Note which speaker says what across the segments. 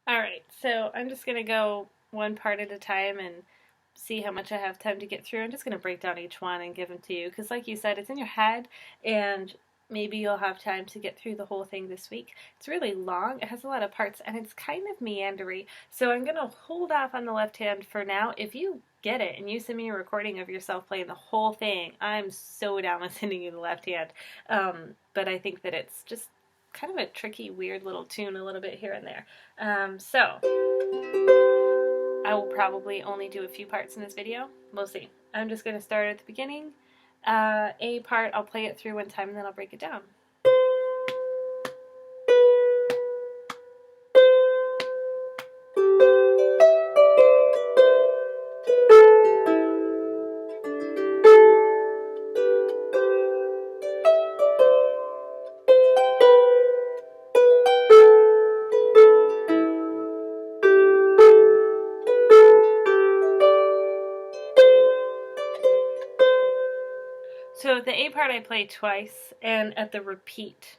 Speaker 1: Alright, so I'm just going to go one part at a time and see how much I have time to get through. I'm just going to break down each one and give them to you because, like you said, it's in your head and maybe you'll have time to get through the whole thing this week. It's really long, it has a lot of parts, and it's kind of meandery. So I'm going to hold off on the left hand for now. If you get it and you send me a recording of yourself playing the whole thing, I'm so down with sending you the left hand. But I think that it's just kind of a tricky, weird little tune a little bit here and there. So I will probably only do a few parts in this video. We'll see. I'm just going to start at the beginning. A part, I'll play it through one time and then I'll break it down. So the A part I play twice, and at the repeat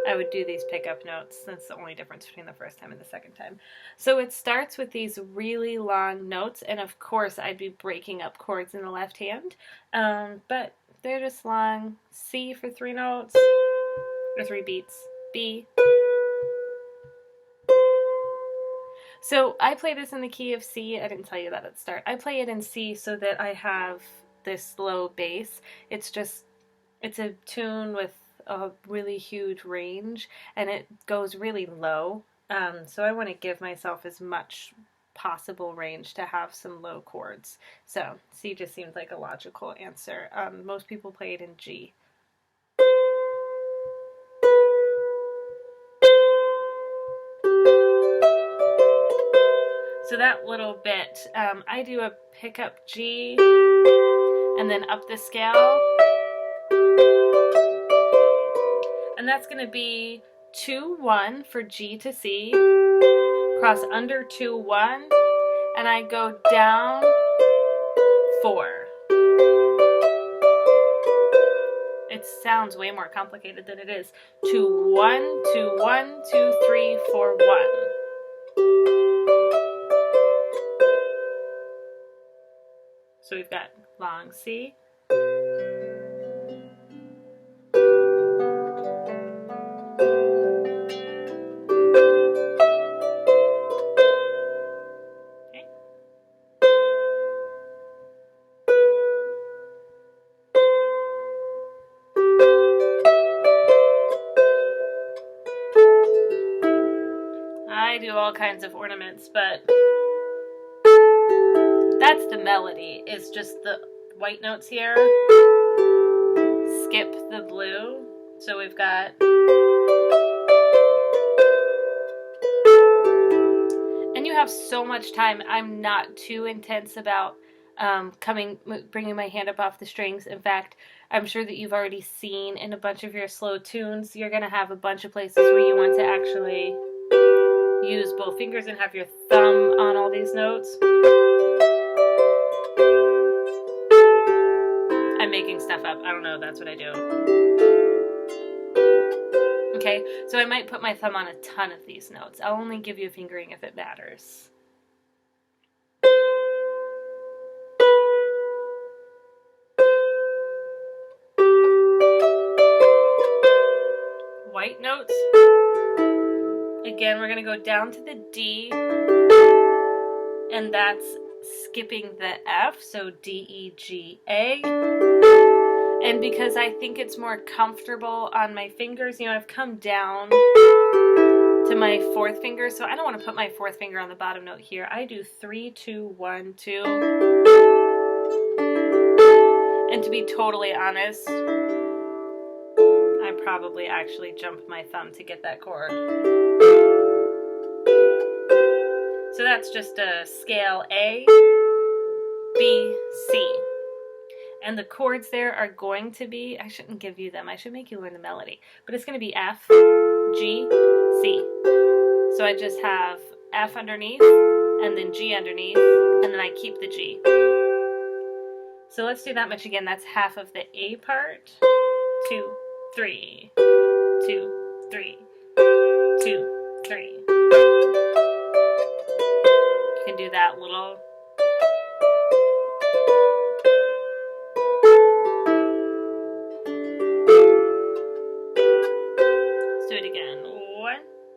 Speaker 1: I would do these pickup notes. That's the only difference between the first time and the second time. So it starts with these really long notes, and of course I'd be breaking up chords in the left hand, but they're just long. C for 3 notes, or 3 beats, B. So I play this in the key of C. I didn't tell you that at the start. I play it in C so that I have this low bass. It's a tune with a really huge range and it goes really low. So I want to give myself as much possible range to have some low chords. So C just seems like a logical answer. Most people play it in G. So that little bit, I do a pickup G and then up the scale. And that's going to be 2-1 for G to C, cross under 2-1, and I go down 4. It sounds way more complicated than it is. 2-1, 2-1, 2-3, 4-1. So we've got long C. Okay. I do all kinds of ornaments, but that's the melody. It's just the white notes here. Skip the blue. So we've got, and you have so much time. I'm not too intense about bringing my hand up off the strings. In fact, I'm sure that you've already seen in a bunch of your slow tunes, you're going to have a bunch of places where you want to actually use both fingers and have your thumb on all these notes. I'm making stuff up. I don't know, that's what I do. Okay, so I might put my thumb on a ton of these notes. I'll only give you a fingering if it matters. White notes. Again, we're going to go down to the D, and that's skipping the F, so D, E, G, A. And because I think it's more comfortable on my fingers, you know, I've come down to my 4th finger, so I don't want to put my 4th finger on the bottom note here. I do 3, 2, 1, 2. And to be totally honest, I probably actually jumped my thumb to get that chord. So that's just a scale A, B, C. And the chords there are going to be, I shouldn't give you them, I should make you learn the melody. But it's going to be F, G, C. So I just have F underneath, and then G underneath, and then I keep the G. So let's do that much again. That's half of the A part. 2, 3, 2, 3, 2, 3.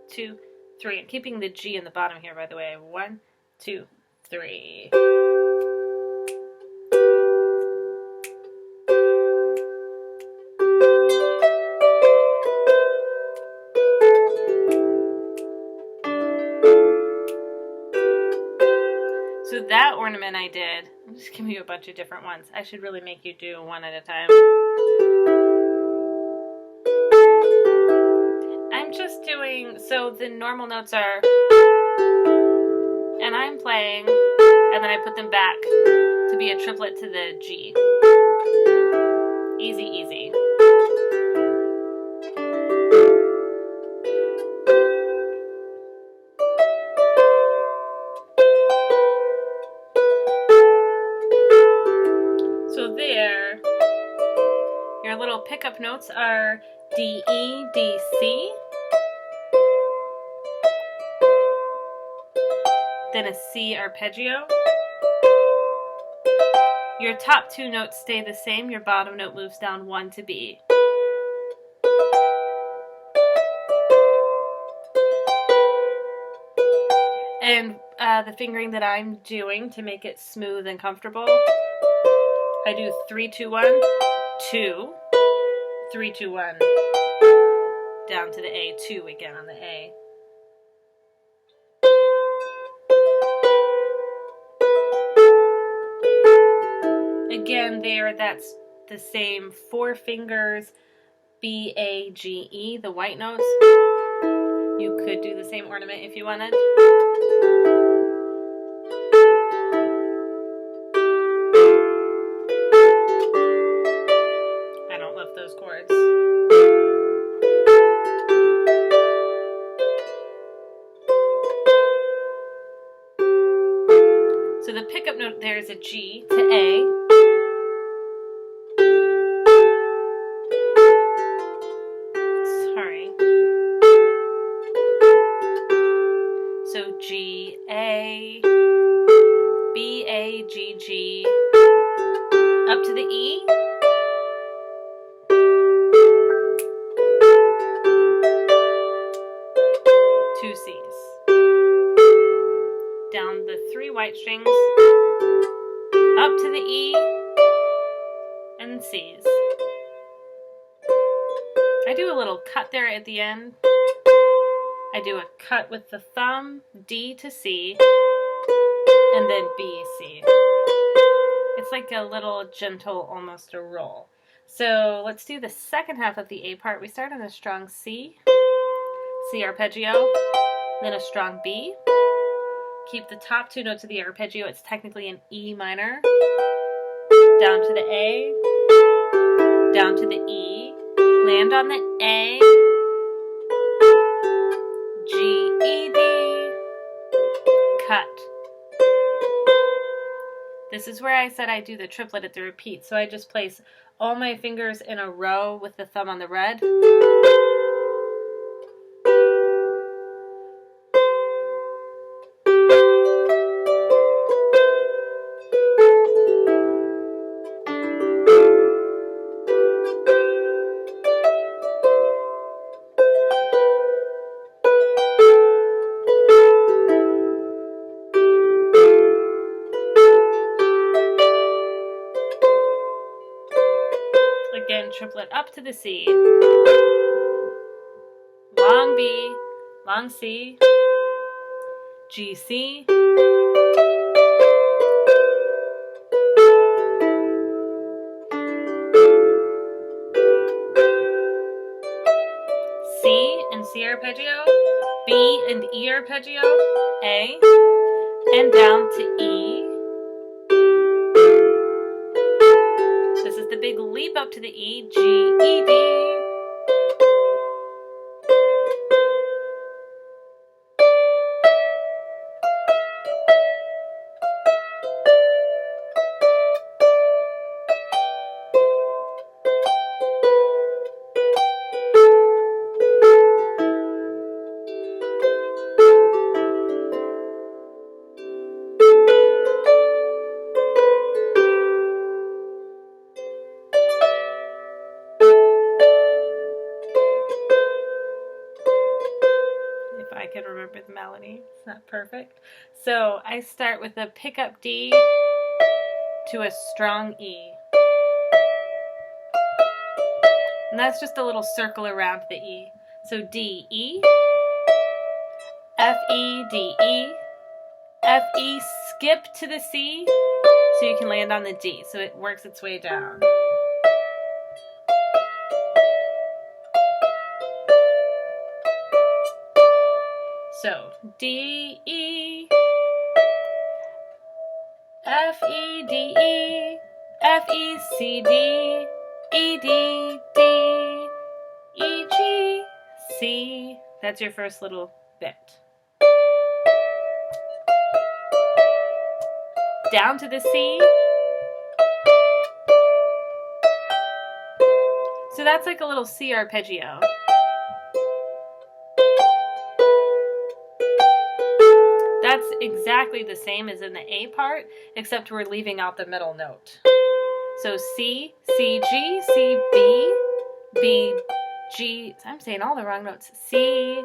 Speaker 1: 2, 3. I'm keeping the G in the bottom here, by the way. 1, 2, 3. So that ornament I did, I'm just giving you a bunch of different ones. I should really make you do one at a time. I'm just doing, so the normal notes are, and I'm playing, and then I put them back to be a triplet to the G. Easy, easy. So there, your little pickup notes are D, E, D, C, then a C arpeggio. Your top 2 notes stay the same, your bottom note moves down 1 to B. And the fingering that I'm doing to make it smooth and comfortable, I do 3, 2, 1, 2, 3, 2, 1, down to the A, 2 again on the A. Again, there, that's the same 4 fingers, B, A, G, E, the white notes. You could do the same ornament if you wanted. I don't love those chords. So the pickup note there is a G to A. Sorry. So G, A, B, A, G, G, up to the E. Two C's. Down the 3 white strings, up to the E, and C's. I do a little cut there at the end. I do a cut with the thumb, D to C, and then B, C. It's like a little gentle, almost a roll. So let's do the second half of the A part. We start on a strong C, C arpeggio, then a strong B. Keep the top 2 notes of the arpeggio. It's technically an E minor. Down to the A, down to the E, land on the A, G, E, D, cut. This is where I said I do the triplet at the repeat. So I just place all my fingers in a row with the thumb on the red. Again, triplet up to the C. Long B, long C, G, C, C and C arpeggio, B and E arpeggio, A, and down to E. This is the big leap up to the E, G, E, D. if I can remember the melody. It's not perfect. So I start with a pickup D to a strong E. And that's just a little circle around the E. So D, E, F, E, D, E, F, E, skip to the C so you can land on the D. So it works its way down. So D, E, F, E, D, E, F, E, C, D, E, D, D, E, G, C. That's your first little bit. Down to the C. So that's like a little C arpeggio. That's exactly the same as in the A part, except we're leaving out the middle note. So C, C, G, C, B, B, G. I'm saying all the wrong notes. C,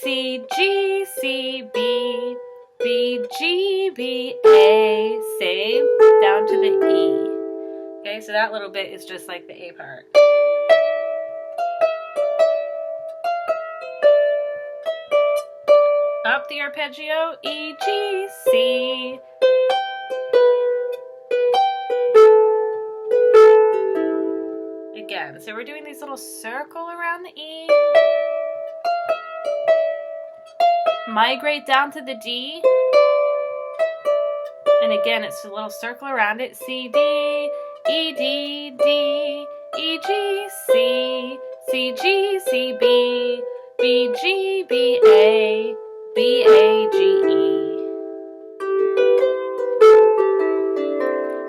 Speaker 1: C, G, C, B, B, G, B, A, same, down to the E. Okay, so that little bit is just like the A part. Up the arpeggio, E, G, C. Again, so we're doing these little circle around the E. Migrate down to the D. And again, it's a little circle around it. C, D, E, D, D, E, G, C, C, G, C, B, B, G, B, A, B, A, G, E.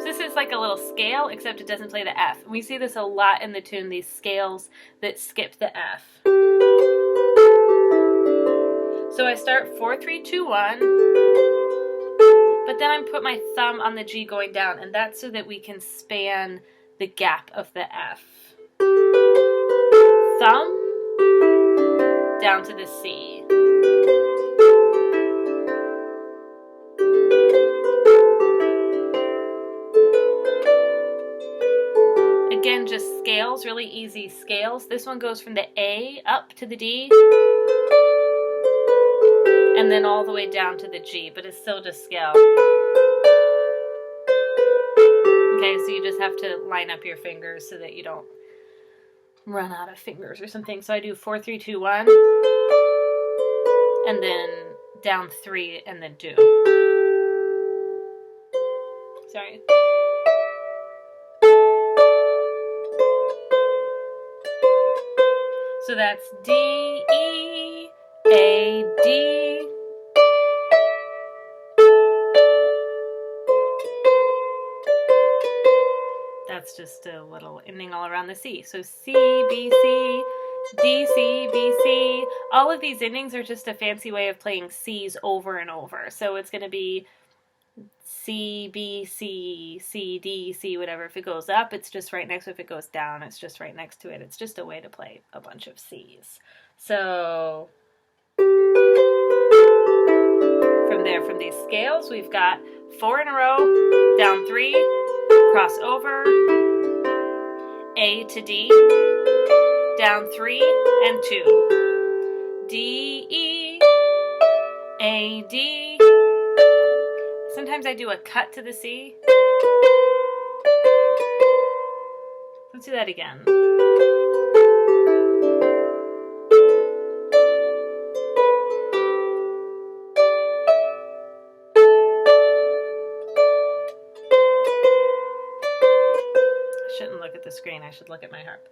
Speaker 1: So this is like a little scale, except it doesn't play the F. And we see this a lot in the tune, these scales that skip the F. So I start 4, 3, 2, 1, but then I put my thumb on the G going down, and that's so that we can span the gap of the F. Thumb down to the C. Again, just scales, really easy scales. This one goes from the A up to the D, and then all the way down to the G, but it's still just scale. Okay, so you just have to line up your fingers so that you don't run out of fingers or something. So I do 4, 3, 2, 1, and then down 3, and then 2. Sorry. So that's D, E, A, D. That's just a little ending all around the C. So C, B, C, D, C, B, C. All of these endings are just a fancy way of playing C's over and over. So it's going to be C, B, C, C, D, C, whatever. If it goes up, it's just right next to it. If it goes down, it's just right next to it. It's just a way to play a bunch of C's. So from there, from these scales, we've got 4 in a row, down 3, cross over, A to D, down 3 and 2, D, E, A, D. Sometimes I do a cut to the C. Let's do that again. I shouldn't look at the screen, I should look at my harp.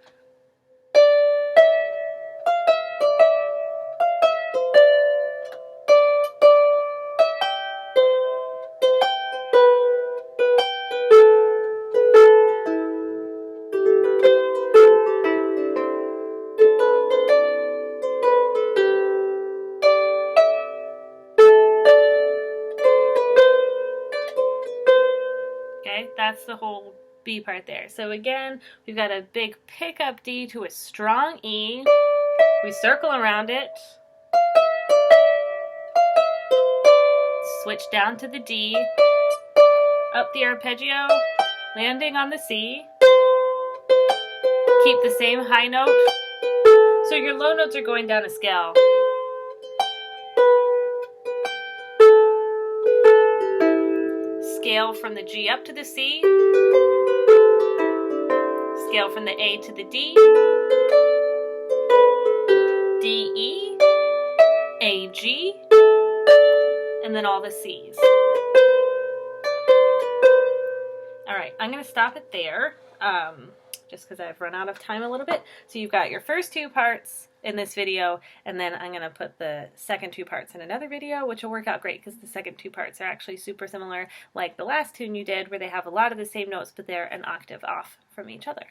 Speaker 1: Okay, that's the whole B part there. So again, we've got a big pickup D to a strong E. We circle around it. switch down to the D, up the arpeggio, landing on the C, keep the same high note, so your low notes are going down a scale. Scale from the G up to the C, scale from the A to the D, D, E, A, G, and then all the C's. All right, I'm going to stop it there, just because I've run out of time a little bit. So you've got your first two parts in this video, and then I'm going to put the second two parts in another video, which will work out great because the second two parts are actually super similar, like the last tune you did, where they have a lot of the same notes, but they're an octave off from each other.